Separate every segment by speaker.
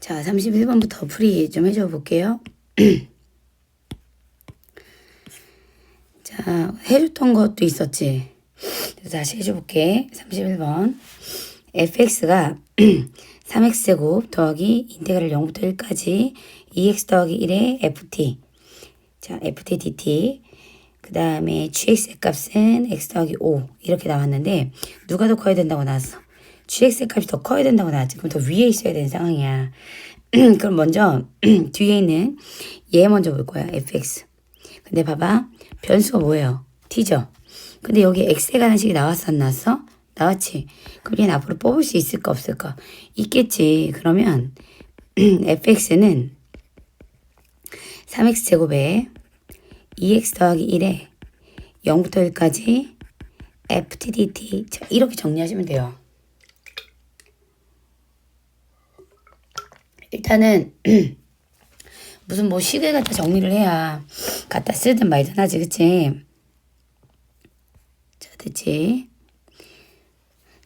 Speaker 1: 자, 31번부터 풀이 좀 해줘 볼게요. 자, 해줬던 것도 있었지. 다시 해줘볼게. 31번. fx가 3x제곱 더하기 인테그랄 0부터 1까지 2x 더하기 1의 ft. 자, ft dt. 그 다음에 gx의 값은 x 더하기 5. 이렇게 나왔는데, 누가 더 커야 된다고 나왔어? gx의 값이 더 커야 된다고 나왔지. 그럼 더 위에 있어야 되는 상황이야. 그럼 먼저 뒤에 있는 얘 먼저 볼 거야. fx. 근데 봐봐. 변수가 뭐예요? t죠. 근데 여기 x에 관한 식이 나왔어? 안 나왔어? 나왔지. 그럼 얘는 앞으로 뽑을 수 있을까 없을까? 있겠지. 그러면 fx는 3x제곱에 2x 더하기 1에 0부터 1까지 ft dt. 자, 이렇게 정리하시면 돼요. 일단은 무슨 뭐 식을 갖다 정리를 해야 갖다 쓰든 말든 하지, 그치? 자, 됐지?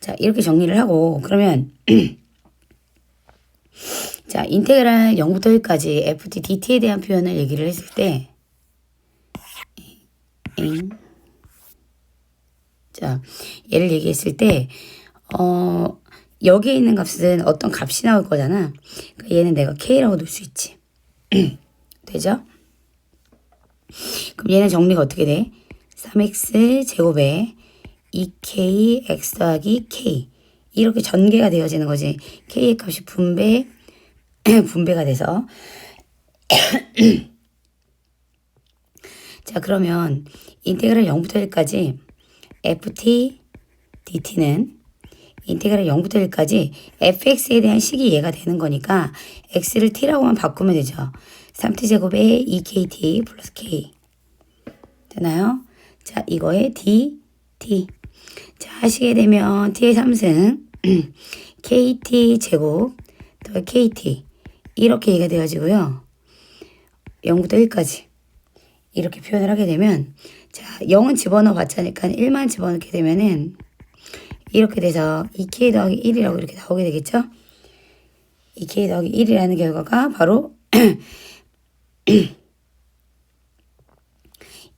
Speaker 1: 자, 이렇게 정리를 하고 그러면 자, 인테그랄 0부터 1까지 ft dt에 대한 표현을 얘기를 했을 때 자, 얘를 얘기했을 때 여기에 있는 값은 어떤 값이 나올 거잖아. 그러니까 얘는 내가 k라고 놓을 수 있지. 되죠? 그럼 얘는 정리가 어떻게 돼? 3x 제곱에 2k x 더하기 k. 이렇게 전개가 되어지는 거지. k의 값이 분배가 돼서. 자, 그러면 인테그랄 0부터 1까지 ft dt는 인테그랄 0부터 1까지 fx에 대한 식이 얘가 되는 거니까 x를 t라고만 바꾸면 되죠. 3t제곱에 2kt 플러스 k. 되나요? 자, 이거에 d, t. 자, 하시게 되면 t의 3승 kt제곱 더 kt. 이렇게 얘가 되어지고요. 0부터 1까지. 이렇게 표현을 하게 되면, 자, 0은 집어넣어 봤자니까 1만 집어넣게 되면은 이렇게 돼서 2k 더하기 1이라고 이렇게 나오게 되겠죠? 2k 더하기 1이라는 결과가 바로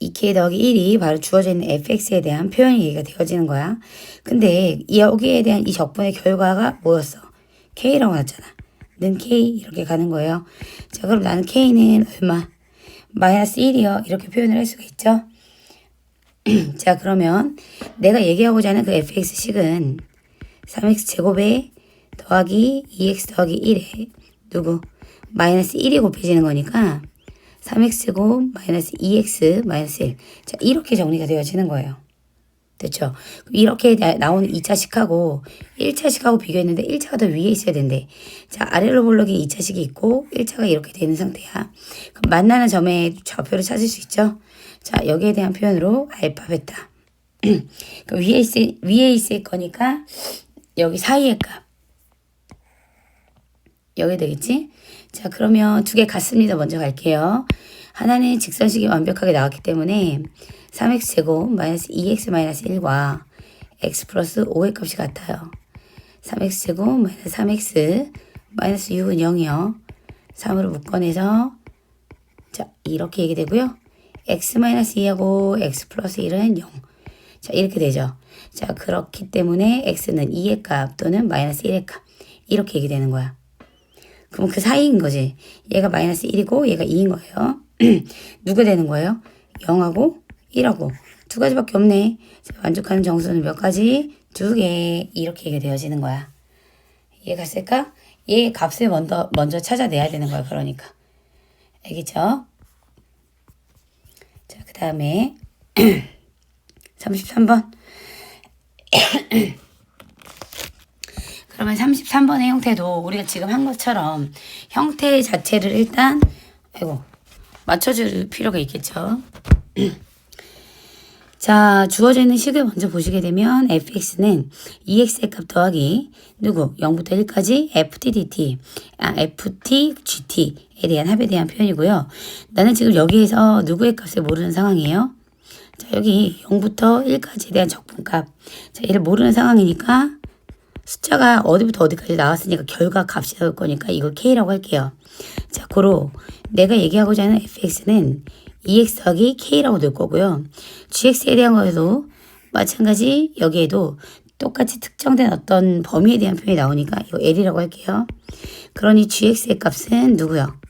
Speaker 1: 2k 더하기 1이 바로 주어져 있는 fx에 대한 표현이 얘기가 되어지는 거야. 근데 여기에 대한 이 적분의 결과가 뭐였어? k라고 나왔잖아. 는 k 이렇게 가는 거예요. 자, 그럼 나는 k는 얼마? 마이너스 1이요. 이렇게 표현을 할 수가 있죠. 자, 그러면 내가 얘기하고자 하는 그 fx식은 3x제곱에 더하기 2x 더하기 1에 누구? 마이너스 1이 곱해지는 거니까 3x제곱 마이너스 2x 마이너스 1. 자, 이렇게 정리가 되어지는 거예요. 됐죠? 이렇게 나오는 2차식하고 1차식하고 비교했는데 1차가 더 위에 있어야 된대. 자, 아래로 볼록이 2차식이 있고 1차가 이렇게 되는 상태야. 그럼 만나는 점의 좌표를 찾을 수 있죠? 자, 여기에 대한 표현으로 알파, 베타. 그럼 위에 있을 거니까 여기 사이의 값. 여기 되겠지? 자, 그러면 두 개 같습니다. 먼저 갈게요. 하나는 직선식이 완벽하게 나왔기 때문에 3x제곱 마이너스 2x 마이너스 1과 x 플러스 5의 값이 같아요. 3x제곱 마이너스 3x 마이너스 6은 0이요. 3으로 묶어내서 자, 이렇게 얘기되고요. x 마이너스 2하고 x 플러스 1은 0. 자, 이렇게 되죠. 자, 그렇기 때문에 x는 2의 값 또는 마이너스 1의 값. 이렇게 얘기되는 거야. 그럼 그 사이인 거지. 얘가 마이너스 1이고 얘가 2인 거예요. 누가 되는 거예요? 0하고 1하고 두 가지밖에 없네. 만족하는 정수는 몇 가지? 두 개. 이렇게 얘기되어지는 거야. 이해가 쓸까? 얘 값을 먼저 찾아내야 되는 거야. 그러니까. 알겠죠? 자, 그 다음에 33번. 그러면 33번의 형태도 우리가 지금 한 것처럼 형태 자체를 일단 맞춰줄 필요가 있겠죠. 자, 주어져 있는 식을 먼저 보시게 되면 fx는 2x의 값 더하기 누구? 0부터 1까지 ft dt, ft gt에 대한 합에 대한 표현이고요. 나는 지금 여기에서 누구의 값을 모르는 상황이에요. 자, 여기 0부터 1까지에 대한 적분값. 자, 얘를 모르는 상황이니까 숫자가 어디부터 어디까지 나왔으니까 결과 값이 나올 거니까 이걸 K라고 할게요. 자, 고로 내가 얘기하고자 하는 fx는 2x 더하기 K라고 될 거고요. gx에 대한 거에도 마찬가지 여기에도 똑같이 특정된 어떤 범위에 대한 표현이 나오니까 이거 L이라고 할게요. 그러니 gx의 값은 누구요?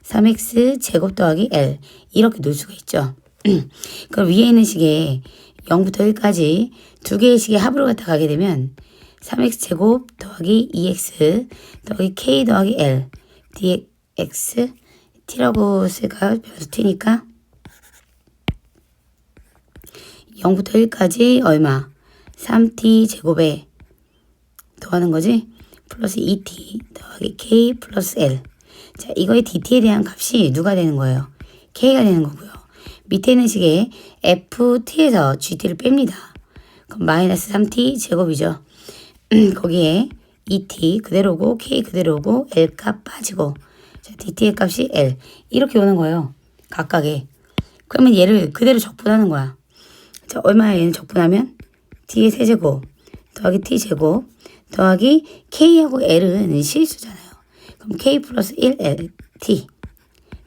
Speaker 1: 3x 제곱 더하기 L 이렇게 놓을 수가 있죠. 그럼 위에 있는 식에 0부터 1까지 두 개의 식의 합으로 갖다 가게 되면 3x 제곱 더하기 2x 더하기 k 더하기 L dx t라고 쓸까요? 변수 t니까 0부터 1까지 얼마? 3t 제곱에 더하는 거지? 플러스 2t 더하기 k 플러스 L. 자, 이거의 dt에 대한 값이 누가 되는 거예요? k가 되는 거고요. 밑에 있는 식에 ft에서 gt를 뺍니다. 그럼 마이너스 3t 제곱이죠. 거기에 2t 그대로고 k 그대로고 L 값 빠지고 자, dt의 값이 L 이렇게 오는 거예요. 각각에. 그러면 얘를 그대로 적분하는 거야. 자, 얼마야 얘는 적분하면? t의 세제곱 더하기 t제곱 더하기 k하고 L은 실수잖아요. 그럼 k 플러스 1L t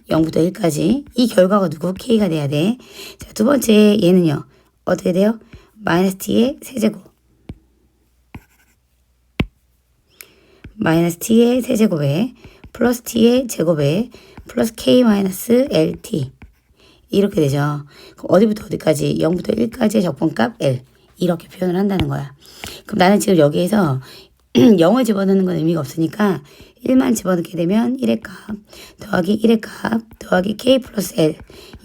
Speaker 1: 0부터 1까지 이 결과가 누구? k가 돼야 돼. 자, 두 번째 얘는요. 어떻게 돼요? 마이너스 t의 세제곱 마이너스 t의 세제곱에 플러스 t의 제곱에 플러스 k 마이너스 lt 이렇게 되죠. 그럼 어디부터 어디까지? 0부터 1까지의 적분값 L 이렇게 표현을 한다는 거야. 그럼 나는 지금 여기에서 0을 집어넣는 건 의미가 없으니까 1만 집어넣게 되면 1의 값 더하기 1의 값 더하기 k 플러스 L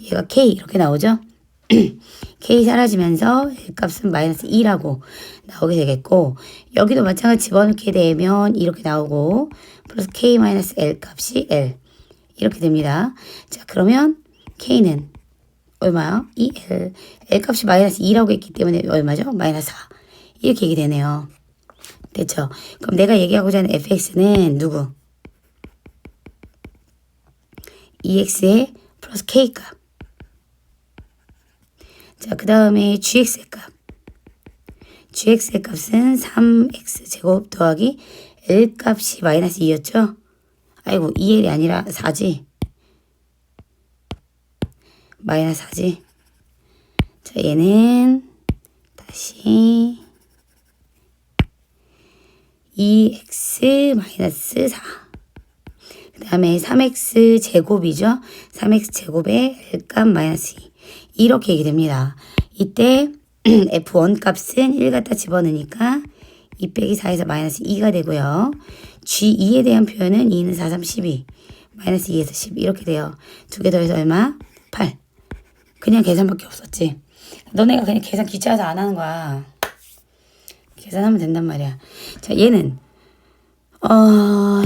Speaker 1: 얘가 k 이렇게 나오죠. k 사라지면서 L 값은 마이너스 2라고 나오게 되겠고 여기도 마찬가지 집어넣게 되면 이렇게 나오고 플러스 k 마이너스 L 값이 L 이렇게 됩니다. 자, 그러면 k는 얼마요? 2L L 값이 마이너스 2라고 했기 때문에 얼마죠? 마이너스 4 이렇게 얘기 되네요. 됐죠? 그럼 내가 얘기하고자 하는 fx는 누구? 2x의 플러스 k값. 자, 그 다음에 gx의 값. gx의 값은 3x 제곱 더하기 L 값이 마이너스 2였죠? 아이고 2L이 아니라 4지. 마이너스 4지. 자, 얘는 다시 2x 마이너스 4. 그 다음에 3x 제곱이죠. 3x 제곱에 L값 마이너스 2. 이렇게 얘기됩니다. 이때 F1 값은 1 갖다 집어넣으니까 2 빼기 4에서 마이너스 2가 되고요. G2에 대한 표현은 2는 4, 3, 12. 마이너스 2에서 10 이렇게 돼요. 두 개 더해서 얼마? 8. 그냥 계산밖에 없었지. 너네가 그냥 계산 귀찮아서 안 하는 거야. 계산하면 된단 말이야. 자, 얘는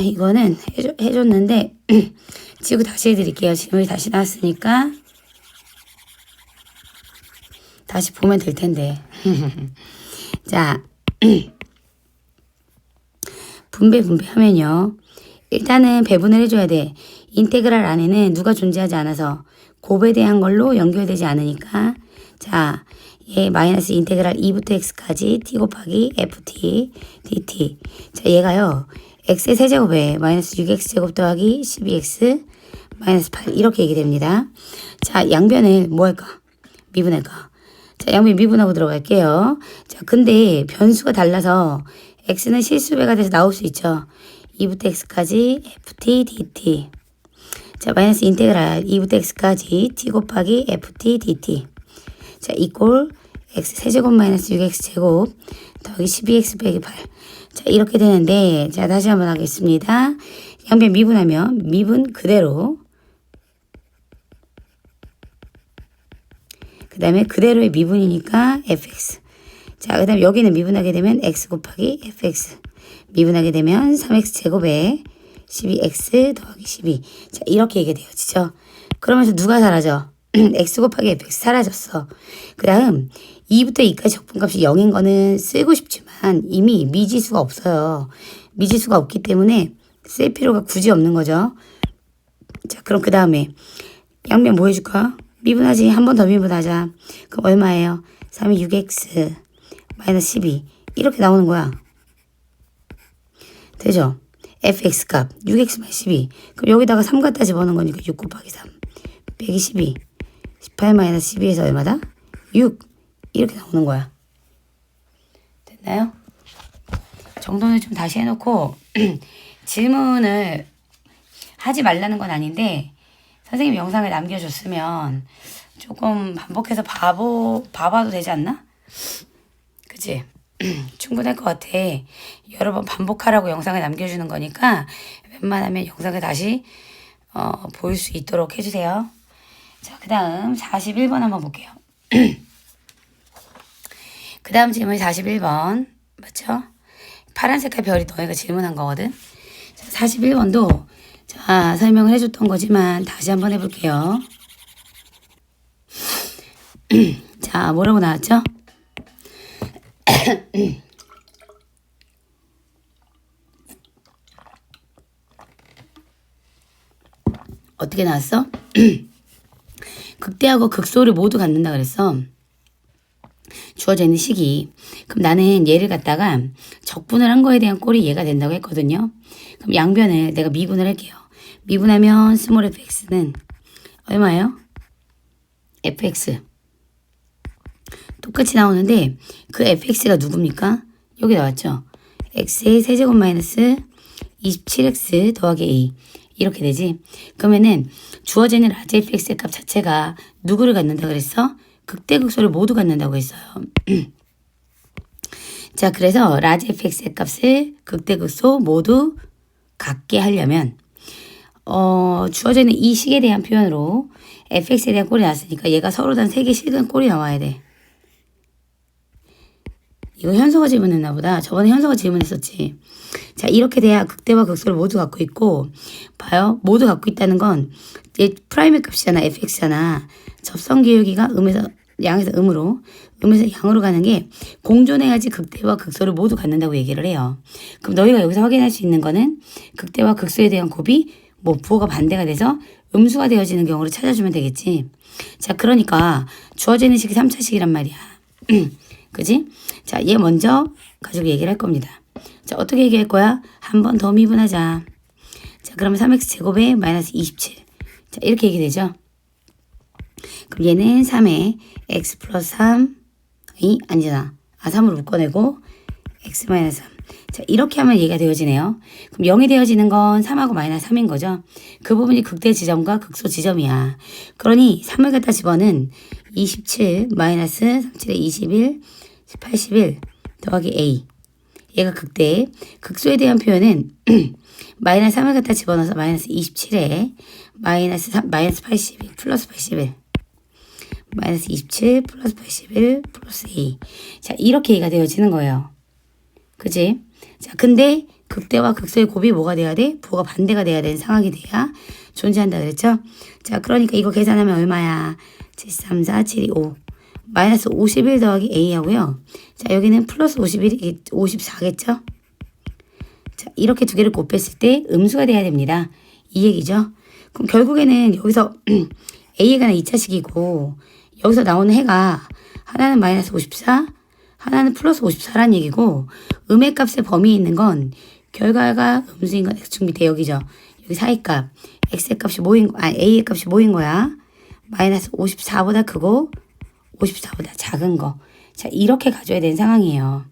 Speaker 1: 이거는 해줬는데 지우고 다시 해드릴게요. 질문이 다시 나왔으니까 다시 보면 될 텐데. 자, 분배하면요. 일단은 배분을 해줘야 돼. 인테그랄 안에는 누가 존재하지 않아서 곱에 대한 걸로 연결되지 않으니까 자, 얘 마이너스 인테그랄 2부터 x까지 t 곱하기 ft dt. 자, 얘가요. x의 세제곱에 마이너스 6x제곱 더하기 12x 마이너스 8 이렇게 얘기됩니다. 자, 양변을 뭐 할까? 미분할까? 자, 양변 미분하고 들어갈게요. 자, 근데 변수가 달라서 x는 실수배가 돼서 나올 수 있죠. 2부터 x까지 ft dt. 자, 마이너스 인테그랄 2부터 x까지 t 곱하기 ft dt. 자, 이꼴 x 세제곱 마이너스 6x제곱 더하기 12x 빼기 8. 자, 이렇게 되는데 자, 다시 한번 하겠습니다. 양변 미분하면 미분 그대로 그 다음에 그대로의 미분이니까 fx. 자, 그 다음에 여기는 미분하게 되면 x 곱하기 fx. 미분하게 되면 3x 제곱에 12x 더하기 12. 자, 이렇게 얘기가 되어지죠. 그러면서 누가 사라져? x 곱하기 fx 사라졌어. 그 다음 2부터 2까지 적분값이 0인 거는 쓰고 싶지만 이미 미지수가 없어요. 미지수가 없기 때문에 쓸 필요가 굳이 없는 거죠. 자, 그럼 그 다음에 양변 뭐 해줄까? 미분하지. 한 번 더 미분하자. 그럼 얼마예요? 3이 6x 마이너스 12 이렇게 나오는 거야. 되죠? fx 값 6x 마이너스 12. 그럼 여기다가 3 갖다 집어넣은 거니까 6 곱하기 3 빼기 12. 18 마이너스 12에서 얼마다? 6. 이렇게 나오는 거야. 됐나요? 정도는 좀 다시 해놓고 질문을 하지 말라는 건 아닌데 선생님 영상을 남겨줬으면 조금 반복해서 봐봐도 되지 않나? 그치? 충분할 것 같아. 여러 번 반복하라고 영상을 남겨주는 거니까 웬만하면 영상을 다시 볼 수 있도록 해주세요. 자, 그 다음 41번 한번 볼게요. 그 다음 질문 41번 맞죠? 파란 색깔 별이 너희가 질문한 거거든. 자, 41번도 자 설명을 해줬던 거지만 다시 한번 해볼게요. 자, 뭐라고 나왔죠? 어떻게 나왔어? 극대하고 극소를 모두 갖는다 그랬어. 주어져 있는 식이. 그럼 나는 얘를 갖다가 적분을 한 거에 대한 꼴이 얘가 된다고 했거든요. 그럼 양변을 내가 미분을 할게요. 미분하면 스몰 fx는 얼마예요? fx. 똑같이 나오는데 그 fx가 누굽니까? 여기 나왔죠. x의 세제곱 마이너스 27x 더하기 a. 이렇게 되지. 그러면은 주어지는 라지 fx의 값 자체가 누구를 갖는다 그랬어? 극대극소를 모두 갖는다고 했어요. 자, 그래서 라지 fx의 값을 극대극소 모두 갖게 하려면 주어져 있는 이 식에 대한 표현으로 fx에 대한 꼴이 나왔으니까 얘가 서로 단 3개 식은 꼴이 나와야 돼. 이거 현서가 질문했나 보다. 저번에 현서가 질문했었지. 자, 이렇게 돼야 극대와 극소를 모두 갖고 있고, 봐요. 모두 갖고 있다는 건 얘 프라임의 값이잖아. fx잖아. 접선기울기가 양에서 음으로, 음에서 양으로 가는 게 공존해야지 극대와 극소를 모두 갖는다고 얘기를 해요. 그럼 너희가 여기서 확인할 수 있는 거는 극대와 극소에 대한 곱이 부호가 반대가 돼서 음수가 되어지는 경우를 찾아주면 되겠지. 자, 그러니까 주어지는 식이 3차식이란 말이야. 그지? 자, 얘 먼저 가지고 얘기를 할 겁니다. 자, 어떻게 얘기할 거야? 한 번 더 미분하자. 자, 그러면 3x 제곱에 마이너스 27. 자, 이렇게 얘기되죠? 그럼 얘는 3에 x 플러스 3이 아니잖아. 3으로 묶어내고 x 마이너스 3. 자, 이렇게 하면 얘가 되어지네요. 그럼 0이 되어지는 건 3하고 마이너스 3인 거죠. 그 부분이 극대 지점과 극소 지점이야. 그러니 3을 갖다 집어는 27 마이너스 37에 21 81 더하기 a. 얘가 극대. 극소에 대한 표현은 마이너스 3을 갖다 집어넣어서 마이너스 27에 마이너스 81 플러스 81 마이너스 27 플러스 81 플러스 a. 자, 이렇게 얘가 되어지는 거예요. 그지? 자, 근데 극대와 극소의 곱이 뭐가 돼야 돼? 부호가 반대가 돼야 되는 상황이 돼야 존재한다 그랬죠? 자, 그러니까 이거 계산하면 얼마야? 7, 3, 4, 7, 2, 5. 마이너스 51 더하기 a 하고요. 자, 여기는 플러스 51이 54겠죠? 자, 이렇게 두 개를 곱했을 때 음수가 돼야 됩니다. 이 얘기죠? 그럼 결국에는 여기서 a에 관한 2차식이고 여기서 나오는 해가 하나는 마이너스 54, 하나는 플러스 54란 얘기고 음의 값의 범위에 있는 건 결과가 음수인 건 x축 밑에 여기죠. 여기 사이값 x의 값이 뭐인 a의 값이 뭐인 거야? 마이너스 54보다 크고 54보다 작은 거. 자, 이렇게 가져야 되는 상황이에요.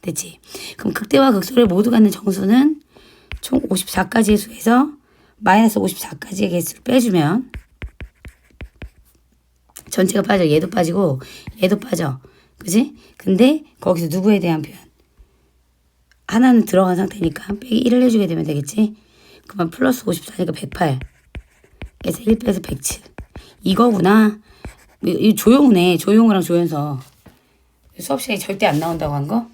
Speaker 1: 됐지? 그럼 극대와 극소를 모두 갖는 정수는 총 54가지의 수에서 마이너스 54가지의 개수를 빼주면 전체가 빠져. 얘도 빠지고 얘도 빠져. 그지? 근데 거기서 누구에 대한 표현? 하나는 들어간 상태니까 빼기 1을 해주게 되면 되겠지? 그러면 플러스 54니까 108. 에서 1 빼서 107. 이거구나. 이 조용우네. 조용우랑 조연서. 수업 시간에 절대 안 나온다고 한 거?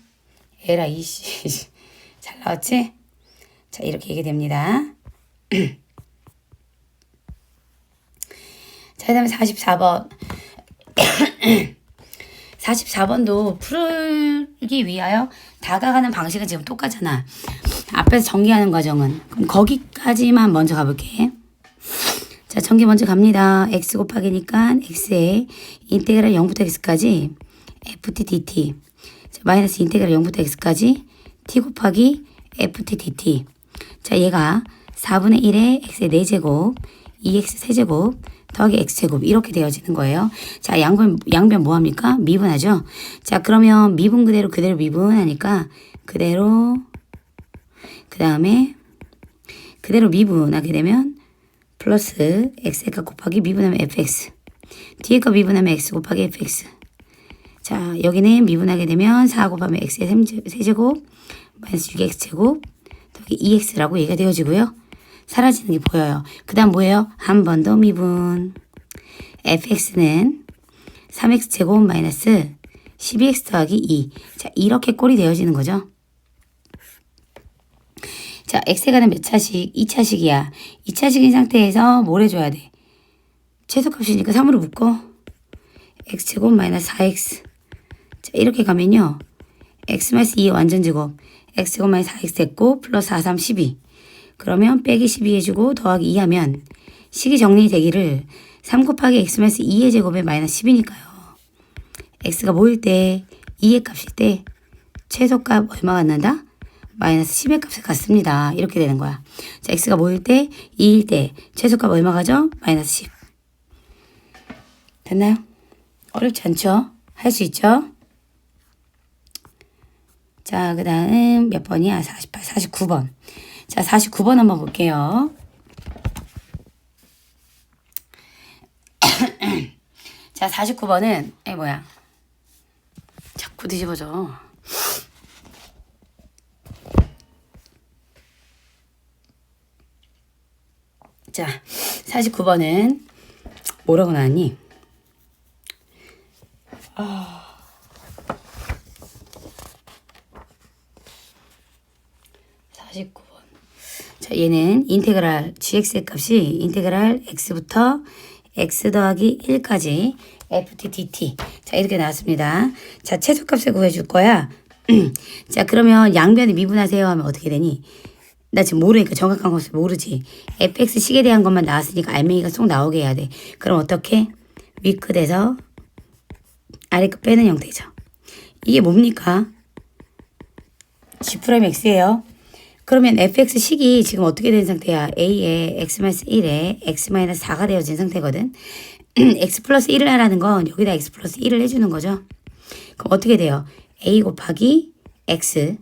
Speaker 1: 에라 이씨. 잘 나왔지? 자, 이렇게 얘기됩니다. 자, 그 다음에 44번. 44번도 풀기 위하여 다가가는 방식은 지금 똑같잖아. 앞에서 전개하는 과정은. 그럼 거기까지만 먼저 가볼게. 자, 전개 먼저 갑니다. x 곱하기니까 x에 인테그랄 0부터 x까지 ft dt. 자, 마이너스 인테그랄 0부터 x까지 t 곱하기 ft dt. 자, 얘가 4분의 1에 x의 4제곱, 2x 세제곱 더하기 x제곱 이렇게 되어지는 거예요. 자, 양변 뭐합니까? 미분하죠. 자, 그러면 미분 그대로 미분하니까 그대로 그 다음에 그대로 미분하게 되면 플러스 x의 값 곱하기 미분하면 fx 뒤에 거 미분하면 x 곱하기 fx. 자, 여기는 미분하게 되면 4 곱하면 x의 세제곱 마이너스 6x제곱 더하기 2x라고 얘가 되어지고요. 사라지는 게 보여요. 그 다음 뭐예요? 한 번 더 미분. fx는 3x제곱 마이너스 12x 더하기 2. 자, 이렇게 꼴이 되어지는 거죠. 자, x에 관한 몇 차식? 2차식이야. 2차식인 상태에서 뭘 해줘야 돼? 최소값이니까 3으로 묶어. x제곱 마이너스 4x. 자, 이렇게 가면요. x 마이너스 2의 완전제곱. x제곱 마이너스 4x 됐고 플러스 4, 3, 12. 그러면 빼기 12 해주고 더하기 2 하면 식이 정리되기를 3 곱하기 x 마이너스 2의 제곱에 마이너스 10이니까요. x가 뭐일 때 2의 값일 때 최소값 얼마가 난다? 마이너스 10의 값을 갖습니다. 이렇게 되는 거야. 자, x가 뭐일 때 2일 때 최소값 얼마 가죠? 마이너스 10. 됐나요? 어렵지 않죠? 할 수 있죠? 자, 그 다음 몇 번이야? 48, 49번. 자, 49번 한번 볼게요. 자, 49번은 뭐야? 자꾸 뒤집어져. 자, 49번은 뭐라고 나왔니? 49번. 자, 얘는 인테그랄 gx의 값이 인테그랄 x부터 x 더하기 1까지 ft dt. 자, 이렇게 나왔습니다. 자, 최소값을 구해줄 거야. 자, 그러면 양변을 미분하세요 하면 어떻게 되니? 나 지금 모르니까 정확한 것을 모르지. fx식에 대한 것만 나왔으니까 알맹이가 쏙 나오게 해야 돼. 그럼 어떻게? 윗끝에서 아래끝 빼는 형태죠. 이게 뭡니까? g'x예요. 그러면 fx식이 지금 어떻게 된 상태야? a에 x-1에 x-4가 되어진 상태거든. x 플러스 1을 하라는 건 여기다 x 플러스 1을 해주는 거죠. 그럼 어떻게 돼요? a 곱하기 x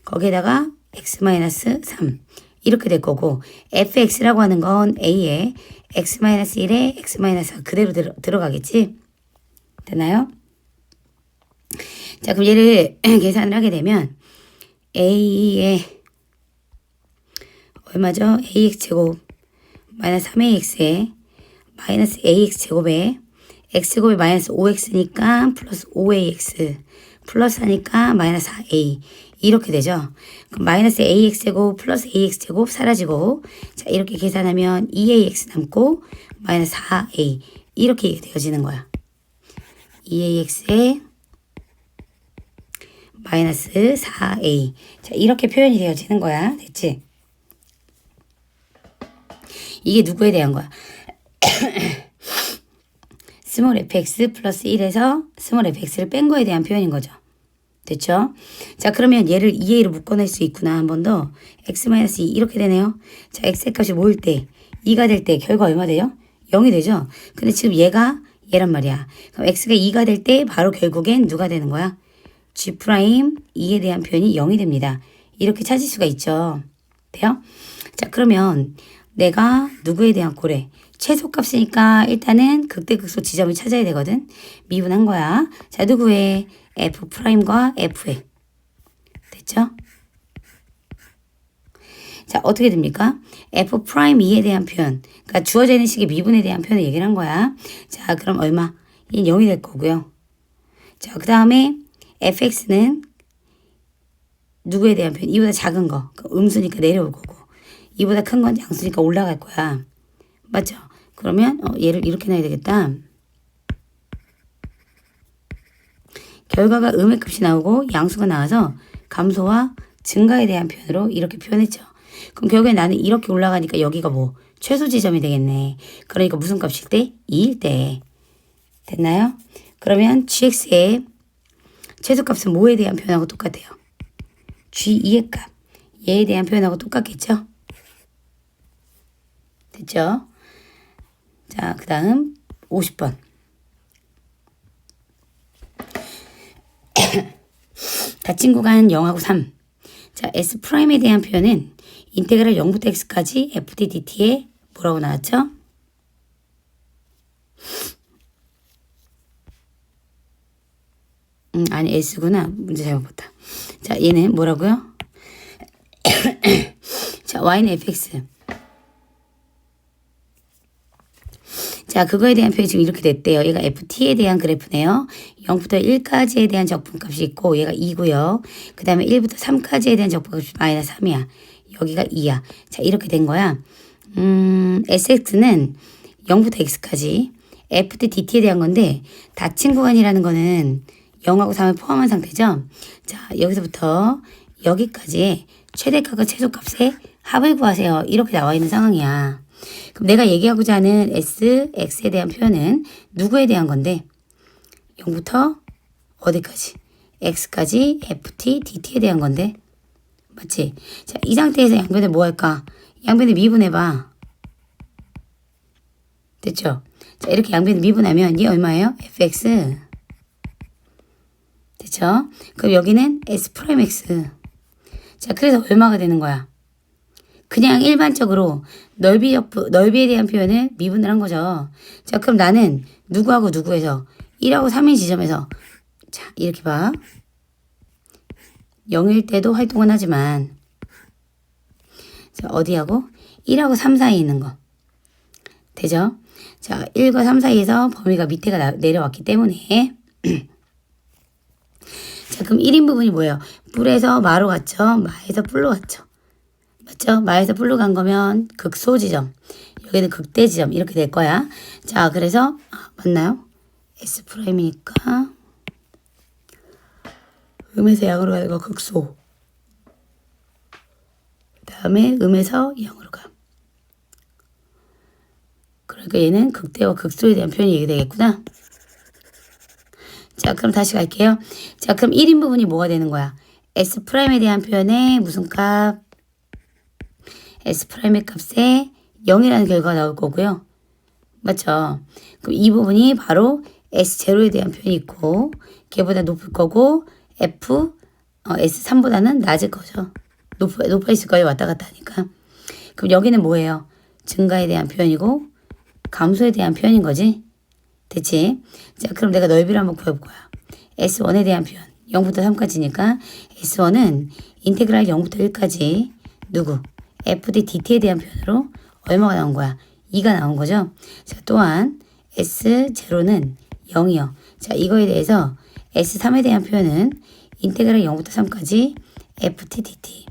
Speaker 1: 거기에다가 x-3 이렇게 될 거고 fx라고 하는 건 a에 x-1에 x-4 그대로 들어가겠지? 되나요? 자, 그럼 얘를 계산을 하게 되면 a에 얼마죠? ax제곱 마이너스 3ax에 마이너스 ax제곱에 x제곱에 마이너스 5x니까 플러스 5ax 플러스 하니까 마이너스 4a 이렇게 되죠. 그럼 마이너스 ax제곱 플러스 ax제곱 사라지고 자, 이렇게 계산하면 2ax 남고 마이너스 4a 이렇게 되어지는 거야. 2ax에 마이너스 4a 자, 이렇게 표현이 되어지는 거야. 됐지? 이게 누구에 대한 거야? 스몰 fx 플러스 1에서 스몰 fx를 뺀 거에 대한 표현인 거죠. 됐죠? 자, 그러면 얘를 2a로 묶어낼 수 있구나. 한 번 더. x-2 이렇게 되네요. 자, x의 값이 뭐일 때? 2가 될 때 결과 얼마 돼요? 0이 되죠? 근데 지금 얘가 얘란 말이야. 그럼 x가 2가 될 때 바로 결국엔 누가 되는 거야? g'2에 대한 표현이 0이 됩니다. 이렇게 찾을 수가 있죠. 돼요? 자, 그러면 내가 누구에 대한 고래? 최소값이니까 일단은 극대극소 지점을 찾아야 되거든. 미분한 거야. 자, 누구의 f'과 f의. 됐죠? 자, 어떻게 됩니까? f'2에 대한 표현. 그러니까 주어져 있는 식의 미분에 대한 표현을 얘기를 한 거야. 자, 그럼 얼마? 얘는 0이 될 거고요. 자, 그 다음에 fx는 누구에 대한 표현? 이보다 작은 거. 음수니까 내려올 거고. 이보다 큰 건 양수니까 올라갈 거야. 맞죠? 그러면 얘를 이렇게 놔야 되겠다. 결과가 음의 값이 나오고 양수가 나와서 감소와 증가에 대한 표현으로 이렇게 표현했죠. 그럼 결국에 나는 이렇게 올라가니까 여기가 뭐 최소 지점이 되겠네. 그러니까 무슨 값일 때? 2일 때. 됐나요? 그러면 gx의 최소값은 뭐에 대한 표현하고 똑같아요. g2의 값. 얘에 대한 표현하고 똑같겠죠? 됐죠? 자, 그 다음 50번. 닫힌 구간 0하고 3. 자, S 프라임에 대한 표현은 인테그랄 0부터 x까지 ft dt에 뭐라고 나왔죠? 아니 S구나. 문제 잘못 봤다. 자, 얘는 뭐라고요? 자, y는 fx. 자, 그거에 대한 표현이 지금 이렇게 됐대요. 얘가 ft에 대한 그래프네요. 0부터 1까지에 대한 적분값이 있고 얘가 2고요. 그 다음에 1부터 3까지에 대한 적분값이 마이너스 3이야. 여기가 2야. 자, 이렇게 된 거야. sx는 0부터 x까지 ft dt에 대한 건데 닫힌 구간이라는 거는 0하고 3을 포함한 상태죠. 자, 여기서부터 여기까지의 최대값과 최소값의 합을 구하세요. 이렇게 나와 있는 상황이야. 그럼 내가 얘기하고자 하는 S, X에 대한 표현은 누구에 대한 건데 0부터 어디까지? X까지 FT, DT에 대한 건데 맞지? 자, 이 상태에서 양변에 뭐 할까? 양변에 미분해봐. 됐죠? 자, 이렇게 양변에 미분하면 얘 얼마예요? fx. 됐죠? 그럼 여기는 S 프라임 X. 자, 그래서 얼마가 되는 거야? 그냥 일반적으로 넓이에 대한 표현을 미분을 한 거죠. 자, 그럼 나는 누구하고 누구에서 1하고 3인 지점에서 자, 이렇게 봐. 0일 때도 활동은 하지만 자, 어디하고? 1하고 3 사이에 있는 거. 되죠? 자, 1과 3 사이에서 범위가 밑에가 내려왔기 때문에 자, 그럼 1인 부분이 뭐예요? 뿔에서 마로 갔죠? 마에서 뿔로 갔죠? 맞죠? 마에서 뿔로 간 거면 극소 지점, 여기는 극대 지점 이렇게 될 거야. 자, 그래서 맞나요? S 프라임이니까 음에서 양으로 가는 거 극소. 다음에 음에서 양으로 가. 그러니까 얘는 극대와 극소에 대한 표현이 얘기되겠구나. 자, 그럼 다시 갈게요. 자, 그럼 1인 부분이 뭐가 되는 거야? S 프라임에 대한 표현에 무슨 값? S 프라임의 값에 0이라는 결과가 나올 거고요. 맞죠? 그럼 이 부분이 바로 S0에 대한 표현이 있고 걔보다 높을 거고 S3보다는 낮을 거죠. 높아 있을 거예요. 왔다 갔다 하니까. 그럼 여기는 뭐예요? 증가에 대한 표현이고 감소에 대한 표현인 거지. 됐지? 자, 그럼 내가 넓이를 한번 구해볼 거야. S1에 대한 표현. 0부터 3까지니까 S1은 인테그랄 0부터 1까지 누구? FD DT에 대한 표현으로 얼마가 나온 거야? 2가 나온 거죠. 자, 또한 S0는 0이요. 자, 이거에 대해서 S3에 대한 표현은 인테그랄 0부터 3까지 FT DT.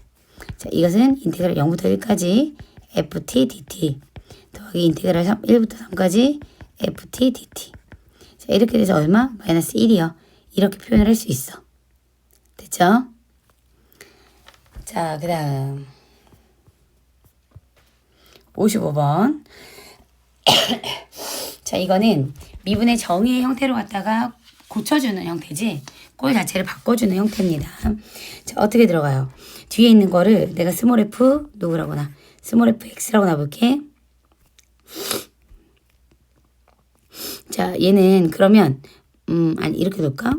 Speaker 1: 자, 이것은 인테그랄 0부터 1까지 FT DT 더하기 인테그랄 1부터 3까지 FT DT. 자, 이렇게 돼서 얼마? 마이너스 1이요. 이렇게 표현을 할 수 있어. 됐죠? 자, 그 다음 55번. 자, 이거는 미분의 정의의 형태로 갖다가 고쳐주는 형태지 꼴 자체를 바꿔주는 형태입니다. 자, 어떻게 들어가요? 뒤에 있는 거를 내가 스몰 f 누구라고나 스몰 f x라고 놔볼게. 자, 얘는 그러면 아니 이렇게 놓을까?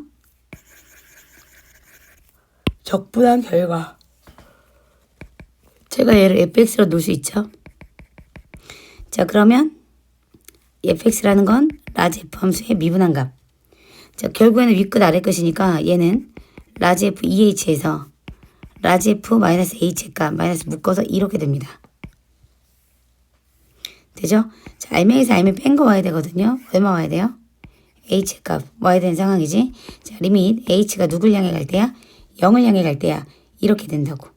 Speaker 1: 적분한 결과 제가 얘를 fx로 놓을 수 있죠. 자, 그러면 fx라는 건 라지 f 함수의 미분한 값. 자, 결국에는 윗끝 아래끝이니까 얘는 라지 f eh에서 라지 f 마이너스 h의 값 마이너스 묶어서 이렇게 됩니다. 되죠? 자, 알맹이에서 알맹이 뺀 거 와야 되거든요. 얼마 와야 돼요? h 값 와야 되는 상황이지. 자, 리밋 h가 누굴 향해 갈 때야? 0을 향해 갈 때야. 이렇게 된다고.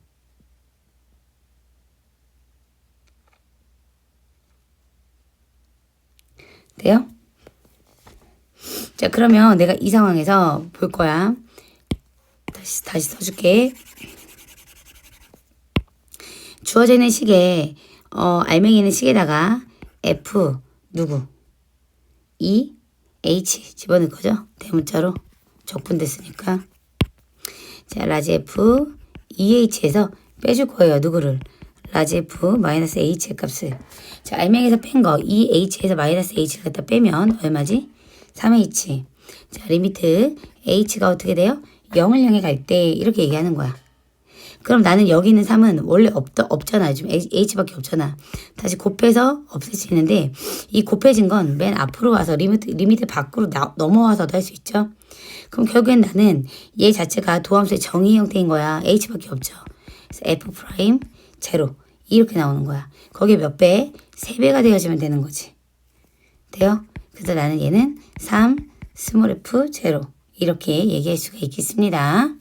Speaker 1: 돼요? 자, 그러면 내가 이 상황에서 볼 거야. 다시 써줄게. 주어져 있는 식에 알맹이 있는 식에다가 F 누구? E H 집어넣을 거죠? 대문자로 적분됐으니까. 자, 라지 F EH에서 빼줄 거예요. 누구를? 라지 F 마이너스 H의 값을. 자, 알맹이에서 뺀 거, 이 H에서 마이너스 H를 갖다 빼면 얼마지? 3H. 자, 리미트 H가 어떻게 돼요? 0을 향해 갈 때 이렇게 얘기하는 거야. 그럼 나는 여기 있는 3은 원래 없잖아. 지금 H밖에 없잖아. 다시 곱해서 없앨 수 있는데 이 곱해진 건 맨 앞으로 와서 리미트 밖으로 넘어와서도 할 수 있죠. 그럼 결국엔 나는 얘 자체가 도함수의 정의 형태인 거야. H밖에 없죠. 그래서 F 프라임 제로 이렇게 나오는 거야. 거기에 몇 배? 3배가 되어지면 되는 거지. 돼요? 그래서 나는 얘는 3 스몰 f 제로 이렇게 얘기할 수가 있겠습니다.